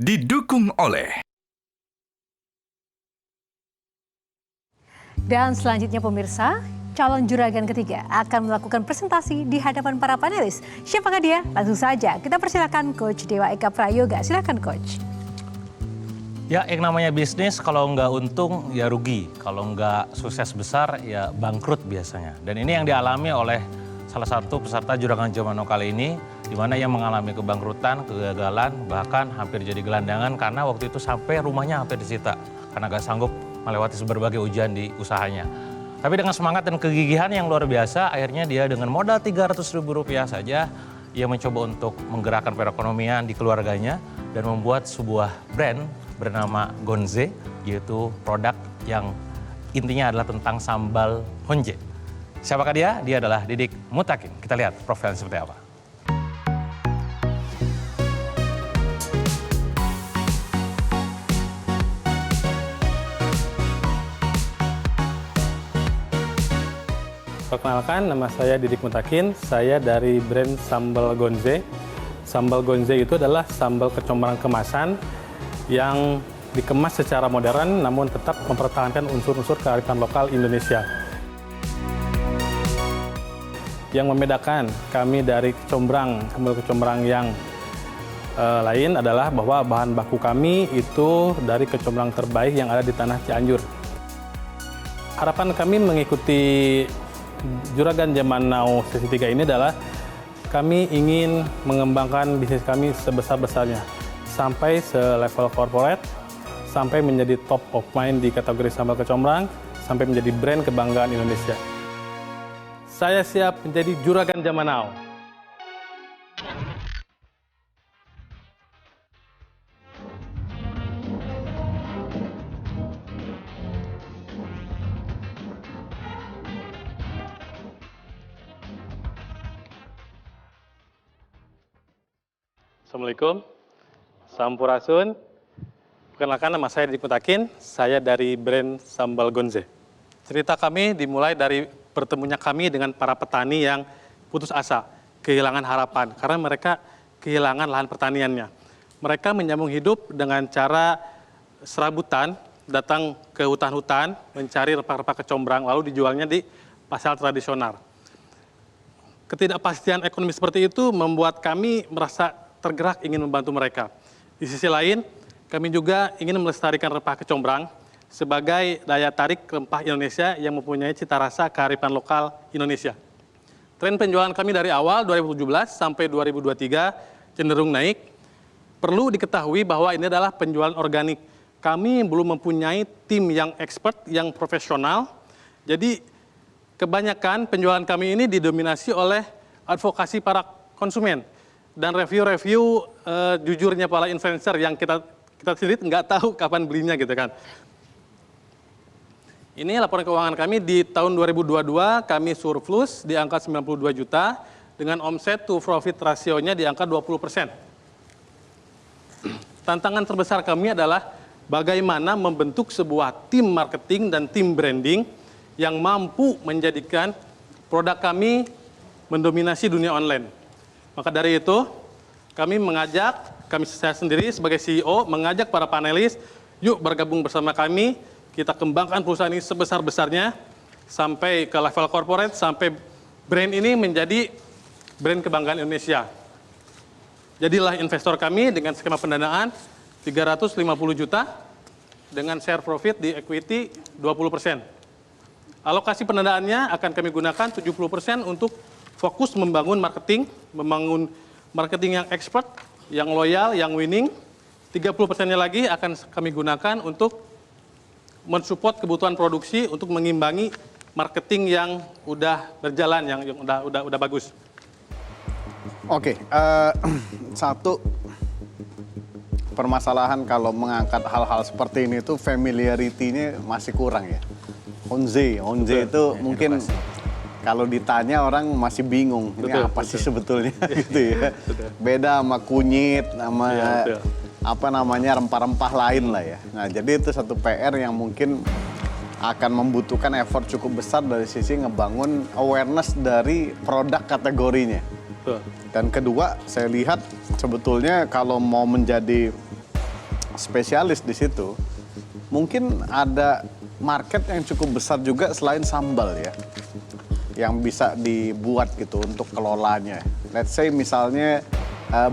didukung oleh. Dan selanjutnya pemirsa, calon juragan ketiga akan melakukan presentasi di hadapan para panelis. Siapakah dia? Langsung saja kita persilakan Coach Dewa Eka Prayoga. Silakan Coach. Ya, yang namanya bisnis kalau nggak untung ya rugi. Kalau nggak sukses besar ya bangkrut biasanya. Dan ini yang dialami oleh salah satu peserta Juragan Zaman Now kali ini, di mana ia mengalami kebangkrutan, kegagalan, bahkan hampir jadi gelandangan karena waktu itu sampai rumahnya hampir disita karena nggak sanggup melewati berbagai ujian di usahanya. Tapi dengan semangat dan kegigihan yang luar biasa, akhirnya dia dengan modal Rp300.000 saja, ia mencoba untuk menggerakkan perekonomian di keluarganya dan membuat sebuah brand bernama Gonze, yaitu produk yang intinya adalah tentang sambal honje. Siapakah dia? Dia adalah Didik Mutakin. Kita lihat profilnya seperti apa. Perkenalkan, nama saya Didik Mutakin, saya dari brand Sambal Gonze. Sambal Gonze itu adalah sambal kecombrang kemasan yang dikemas secara modern namun tetap mempertahankan unsur-unsur kearifan lokal Indonesia. Yang membedakan kami dari sambal kecombrang yang lain adalah bahwa bahan baku kami itu dari kecombrang terbaik yang ada di tanah Cianjur. Harapan kami mengikuti Juragan Zaman Now sesi 3 ini adalah kami ingin mengembangkan bisnis kami sebesar-besarnya sampai selevel corporate, sampai menjadi top of mind di kategori sambal kecombrang, sampai menjadi brand kebanggaan Indonesia. Saya siap menjadi Juragan Zaman Now. Assalamualaikum. Sampurasun. Perkenalkan, nama saya Didik Mutakin, saya dari brand Sambal Gonze. Cerita kami dimulai dari bertemunya kami dengan para petani yang putus asa, kehilangan harapan, karena mereka kehilangan lahan pertaniannya. Mereka menyambung hidup dengan cara serabutan, datang ke hutan-hutan, mencari rempah-rempah kecombrang, lalu dijualnya di pasar tradisional. Ketidakpastian ekonomi seperti itu membuat kami merasa tergerak ingin membantu mereka. Di sisi lain, kami juga ingin melestarikan rempah kecombrang sebagai daya tarik rempah Indonesia yang mempunyai cita rasa kearifan lokal Indonesia. Tren penjualan kami dari awal 2017 sampai 2023 cenderung naik. Perlu diketahui bahwa ini adalah penjualan organik. Kami belum mempunyai tim yang expert, yang profesional. Jadi kebanyakan penjualan kami ini didominasi oleh advokasi para konsumen dan review-review jujurnya para influencer yang kita sendiri nggak tahu kapan belinya gitu kan. Ini laporan keuangan kami di tahun 2022, kami surplus di angka 92 juta dengan omset to profit rasionya di angka 20%. Tantangan terbesar kami adalah bagaimana membentuk sebuah tim marketing dan tim branding yang mampu menjadikan produk kami mendominasi dunia online. Maka dari itu, saya sendiri sebagai CEO mengajak para panelis, yuk bergabung bersama kami, kita kembangkan perusahaan ini sebesar-besarnya, sampai ke level corporate, sampai brand ini menjadi brand kebanggaan Indonesia. Jadilah investor kami dengan skema pendanaan 350 juta, dengan share profit di equity 20%. Alokasi pendanaannya akan kami gunakan 70% untuk fokus membangun marketing yang expert, yang loyal, yang winning. 30%-nya lagi akan kami gunakan untuk mensupport kebutuhan produksi untuk mengimbangi marketing yang udah berjalan, yang udah bagus. Oke, satu permasalahan kalau mengangkat hal-hal seperti ini tuh familiarity-nya masih kurang ya. Honze itu mungkin kalau ditanya orang masih bingung, ini apa sih sebetulnya gitu ya. Beda sama kunyit, sama apa namanya rempah-rempah lain lah ya. Nah jadi itu satu PR yang mungkin akan membutuhkan effort cukup besar dari sisi ngebangun awareness dari produk kategorinya. Dan kedua, saya lihat sebetulnya kalau mau menjadi spesialis di situ, mungkin ada market yang cukup besar juga selain sambal ya, yang bisa dibuat gitu untuk kelolanya. Let's say misalnya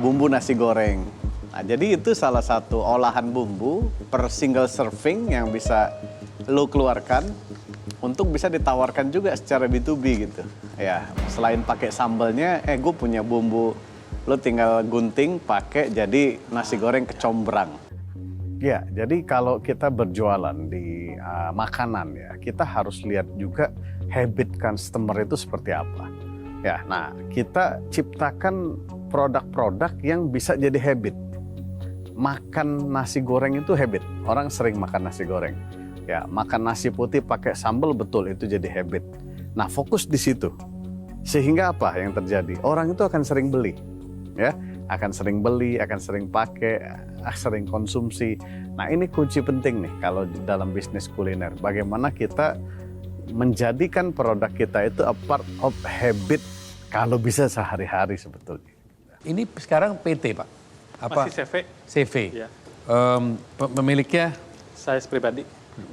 bumbu nasi goreng. Nah, jadi itu salah satu olahan bumbu per single serving yang bisa lo keluarkan untuk bisa ditawarkan juga secara B2B gitu. Ya, selain pakai sambalnya, gue punya bumbu, lo tinggal gunting, pakai jadi nasi goreng kecombrang. Ya, jadi kalau kita berjualan di makanan ya, kita harus lihat juga habit customer itu seperti apa. Ya, nah kita ciptakan produk-produk yang bisa jadi habit. Makan nasi goreng itu habit. Orang sering makan nasi goreng. Ya, makan nasi putih pakai sambal betul itu jadi habit. Nah, fokus di situ. Sehingga apa yang terjadi? Orang itu akan sering beli. Ya, akan sering beli, akan sering pakai, sering konsumsi. Nah, ini kunci penting nih kalau dalam bisnis kuliner. Bagaimana kita menjadikan produk kita itu a part of habit kalau bisa sehari-hari sebetulnya. Ini sekarang PT, Pak? Apa? Masih CV. CV. Ya. Pemiliknya Saya pribadi.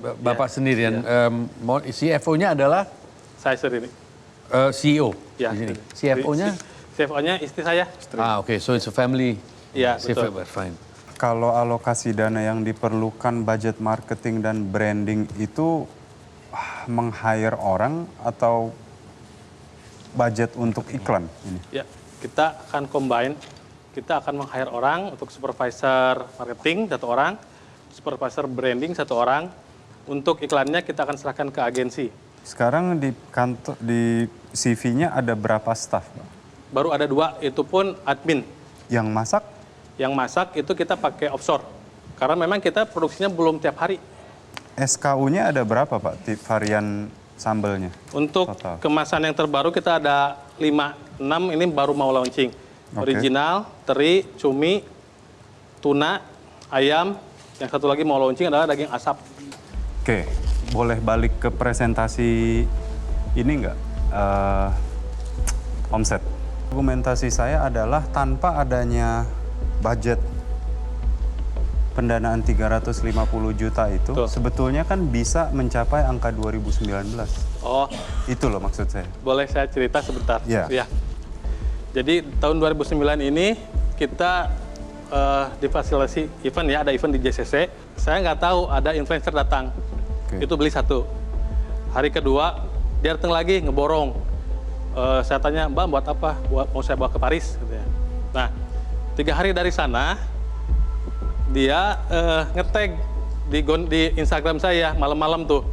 Bapak sendirian. CFO-nya adalah Saya sendiri. CEO Ya. di sini. CFO-nya? CFO-nya istri saya. Oke. So it's a family. Iya, CFO, betul. fine. Kalau alokasi dana yang diperlukan budget marketing dan branding itu meng-hire orang atau budget untuk iklan ini? Ya, kita akan combine. Kita akan meng-hire orang untuk supervisor marketing 1 orang, supervisor branding 1 orang. Untuk iklannya kita akan serahkan ke agensi. Sekarang di kantor di CV-nya ada berapa staff, Pak? Baru ada 2, itu pun admin. Yang masak? Yang masak itu kita pakai offshore. Karena memang kita produksinya belum tiap hari. SKU-nya ada berapa, Pak? Varian sambalnya? Untuk Total. kemasan yang terbaru kita ada 5, 6 ini baru mau launching. Oke. Original, teri, cumi, tuna, ayam. Yang satu lagi mau launching adalah daging asap. Oke, boleh balik ke presentasi ini nggak? Omset. Argumentasi saya adalah tanpa adanya budget pendanaan 350 juta itu, Tuh. sebetulnya kan bisa mencapai angka 2019. Oh, Itu loh maksud saya. boleh saya cerita sebentar? Ya. Ya. Jadi tahun 2009 ini kita difasilitasi event ya, ada event di JCC. Saya nggak tahu ada influencer datang. Oke. Itu beli 1. Hari kedua dia datang lagi ngeborong. Saya tanya, Mbak buat apa? Mau saya bawa ke Paris. Gitu ya. Nah, 3 hari dari sana dia nge-tag di Instagram saya malam-malam tuh.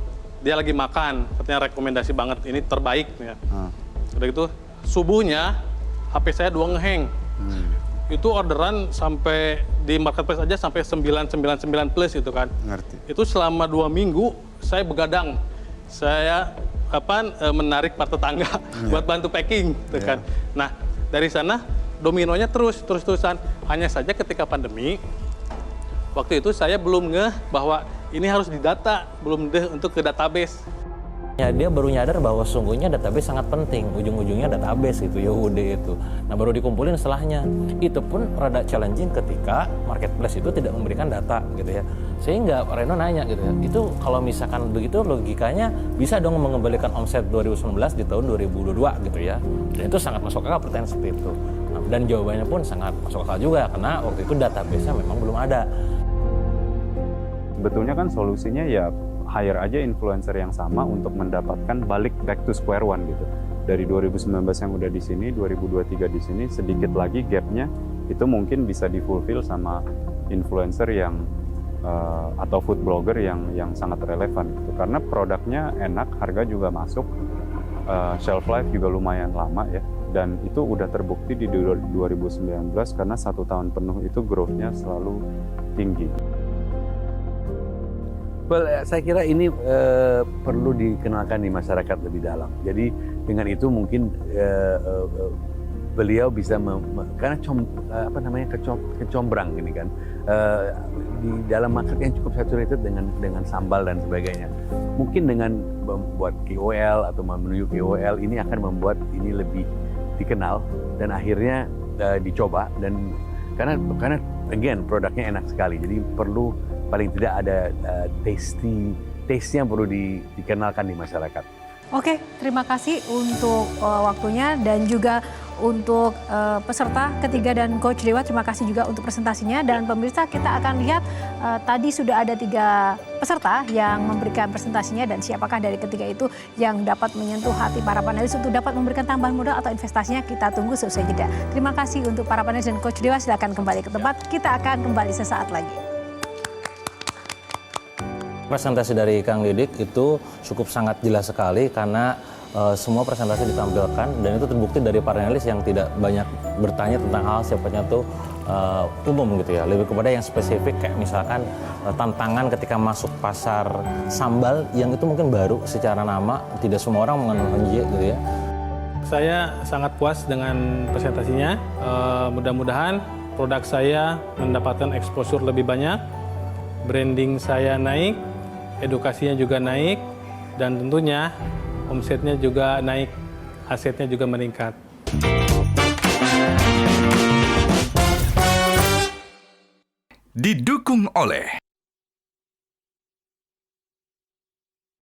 Dia lagi makan, katanya rekomendasi banget, ini terbaik. Ya. Udah gitu, subuhnya HP saya 2 ngeheng. Itu orderan sampai di marketplace aja sampai 999 plus itu kan. Ngerti. Itu selama 2 minggu saya begadang. Saya menarik part tetangga buat bantu packing, gitu kan. Nah, dari sana dominonya terus-terusan. Hanya saja ketika pandemi, waktu itu saya belum ngeh bahwa ini harus didata, belum deh untuk ke database. Ya, dia baru nyadar bahwa sesungguhnya database sangat penting, ujung-ujungnya database itu, YOD itu. Nah, baru dikumpulin setelahnya. Itu pun rada challenging ketika marketplace itu tidak memberikan data gitu ya. Sehingga Reno nanya gitu ya, itu kalau misalkan begitu logikanya bisa dong mengembalikan omset 2019 di tahun 2022 gitu ya. Dan itu sangat masuk akal pertanyaan seperti itu. Nah, dan jawabannya pun sangat masuk akal juga karena waktu itu database-nya memang belum ada. Sebetulnya kan solusinya ya hire aja influencer yang sama untuk mendapatkan balik back to square one gitu. Dari 2019 yang udah di sini, 2023 di sini, sedikit lagi gapnya itu mungkin bisa difulfill sama influencer yang atau food blogger yang sangat relevan gitu. Karena produknya enak, harga juga masuk, shelf life juga lumayan lama ya. Dan itu udah terbukti di 2019 karena 1 tahun penuh itu growth-nya selalu tinggi. Well, saya kira ini perlu dikenalkan di masyarakat lebih dalam. Jadi dengan itu mungkin beliau bisa karena kecombrang ini kan di dalam market yang cukup saturated dengan sambal dan sebagainya. Mungkin dengan membuat KOL atau menuju KOL ini akan membuat ini lebih dikenal dan akhirnya dicoba dan karena again produknya enak sekali. Jadi perlu paling tidak ada taste-nya perlu dikenalkan di masyarakat. Oke, terima kasih untuk waktunya dan juga untuk peserta ketiga dan Coach Dewa. Terima kasih juga untuk presentasinya. Dan pemirsa, kita akan lihat tadi sudah ada 3 peserta yang memberikan presentasinya dan siapakah dari ketiga itu yang dapat menyentuh hati para panelis untuk dapat memberikan tambahan modal atau investasinya. Kita tunggu seusai jeda. Terima kasih untuk para panelis dan Coach Dewa. Silakan kembali ke tempat. Kita akan kembali sesaat lagi. Presentasi dari Kang Didik itu cukup sangat jelas sekali karena semua presentasi ditampilkan dan itu terbukti dari panelis yang tidak banyak bertanya tentang hal sifatnya tuh umum gitu ya, lebih kepada yang spesifik kayak misalkan tantangan ketika masuk pasar sambal yang itu mungkin baru secara nama, tidak semua orang mengenal Honje gitu ya. Saya sangat puas dengan presentasinya. Mudah-mudahan produk saya mendapatkan exposure lebih banyak, branding saya naik, edukasinya juga naik, dan tentunya omsetnya juga naik, asetnya juga meningkat. Didukung oleh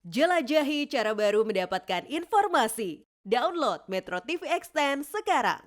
jelajahi cara baru mendapatkan informasi. Download Metro TV Extend sekarang.